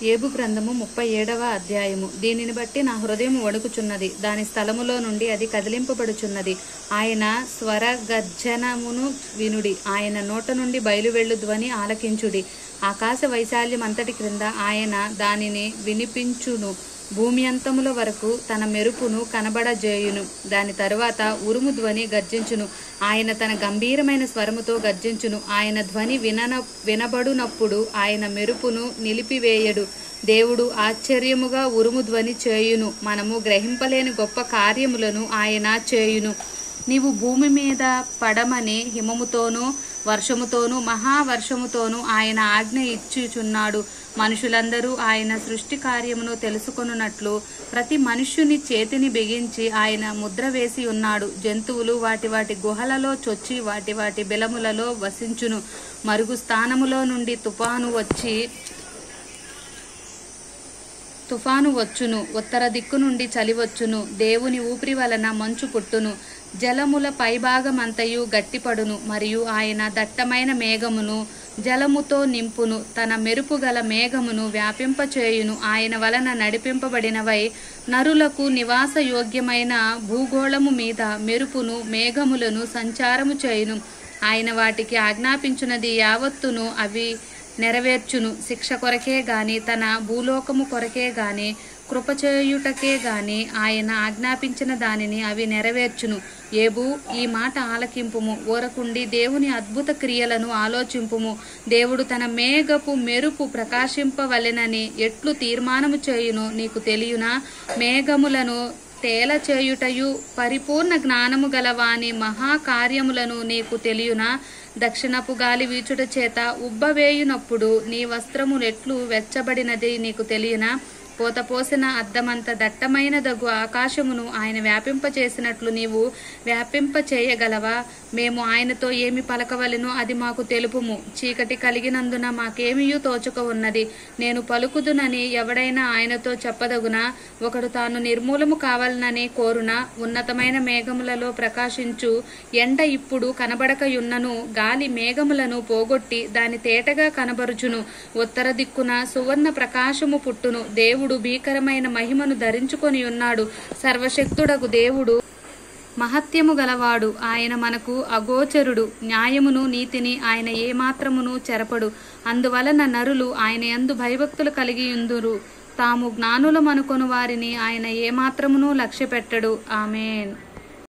ఏబు గ్రంథము 37వ అధ్యాయము. దీనిని బట్టి నా హృదయం వణుకుచున్నది, దాని స్థలములో నుండి అది కదిలింపబడుచున్నది. ఆయన స్వరగర్జనమును వినుడి, ఆయన నోట నుండి బయలువెళ్ళు ధ్వని ఆలకించుడి. ఆకాశ వైశాల్యం అంతటి క్రింద ఆయన దానిని వినిపించును. భూమి అంతముల వరకు తన మెరుపును కనబడజేయును. దాని తరువాత ఉరుము ధ్వని గర్జించును. ఆయన తన గంభీరమైన స్వరముతో గర్జించును. ఆయన ధ్వని వినబడునప్పుడు ఆయన మెరుపును నిలిపివేయడు. దేవుడు ఆశ్చర్యముగా ఉరుము ధ్వని చేయును. మనము గ్రహింపలేని గొప్ప కార్యములను ఆయన చేయును. నీవు భూమి మీద పడమని హిమముతోనూ వర్షముతోనూ మహావర్షముతోనూ ఆయన ఆజ్ఞ ఇచ్చుచున్నాడు. మనుషులందరూ ఆయన సృష్టి కార్యమును తెలుసుకొనున్నట్లు ప్రతి మనుష్యుని చేతిని బిగించి ఆయన ముద్ర వేసి ఉన్నాడు. జంతువులు వాటి వాటి గుహలలో చొచ్చి వాటి వాటి బిలములలో వసించును. మరుగు స్థానములో నుండి తుఫాను వచ్చును. ఉత్తర దిక్కు నుండి చలి వచ్చును. దేవుని ఊపిరి వలన మంచు పుట్టును. జలముల పైభాగమంతయు గట్టిపడును. మరియు ఆయన దట్టమైన మేఘమును జలముతో నింపును. తన మెరుపు గల మేఘమును వ్యాపింపచేయును. ఆయన వలన నడిపింపబడినవై నరులకు నివాస యోగ్యమైన భూగోళము మీద మెరుపును మేఘములను సంచారము చేయును. ఆయన వాటికి ఆజ్ఞాపించున్నది యావత్తును అవి నెరవేర్చును. శిక్ష కొరకే గాని తన భూలోకము కొరకే గాని కృపచేయుటకే గాని ఆయన ఆజ్ఞాపించిన దానిని అవి నెరవేర్చును. ఏబు, ఈ మాట ఆలకింపుము, ఊరకుండి దేవుని అద్భుత క్రియలను ఆలోచింపుము. దేవుడు తన మేఘపు మెరుపు ప్రకాశింపవలెనని ఎట్లు తీర్మానము చేయును నీకు తెలియునా? మేఘములను తేలచేయుటయు పరిపూర్ణ జ్ఞానము గలవాని మహాకార్యములను నీకు తెలియునా? దక్షిణపు గాలి వీచుట చేత ఉబ్బవేయునప్పుడు నీ వస్త్రములెట్లు వెచ్చబడినది నీకు తెలియనా? పోతపోసిన అద్దమంత దట్టమైనదగు ఆకాశమును ఆయన వ్యాపింపచేసినట్లు నీవు వ్యాపింపచేయగలవా? మేము ఆయనతో ఏమి పలకవలెనో అది మాకు తెలుపుము. చీకటి కలిగినందున మాకేమియూ తోచక ఉన్నది. నేను పలుకుదునని ఎవడైనా ఆయనతో చెప్పదగునా? ఒకడు తాను నిర్మూలము కావాలనని కోరునా? ఉన్నతమైన మేఘములలో ప్రకాశించు ఎండ ఇప్పుడు కనబడకయున్నను గాలి మేఘములను పోగొట్టి దాని తేటగా కనబరుచును. ఉత్తర దిక్కున సువర్ణ ప్రకాశము పుట్టును. దేవుడు భీకరమైన మహిమను ధరించుకొని ఉన్నాడు. సర్వశక్తుడగు దేవుడు మహత్యము గలవాడు. ఆయన మనకు అగోచరుడు. న్యాయమును నీతిని ఆయన ఏమాత్రమును చెరపడు. అందువలన నరులు ఆయన యందు భయభక్తులు కలిగియుందురు. తాము జ్ఞానులమనుకొను వారిని ఆయన ఏమాత్రమును లక్ష్యపెట్టడు. ఆమేన్.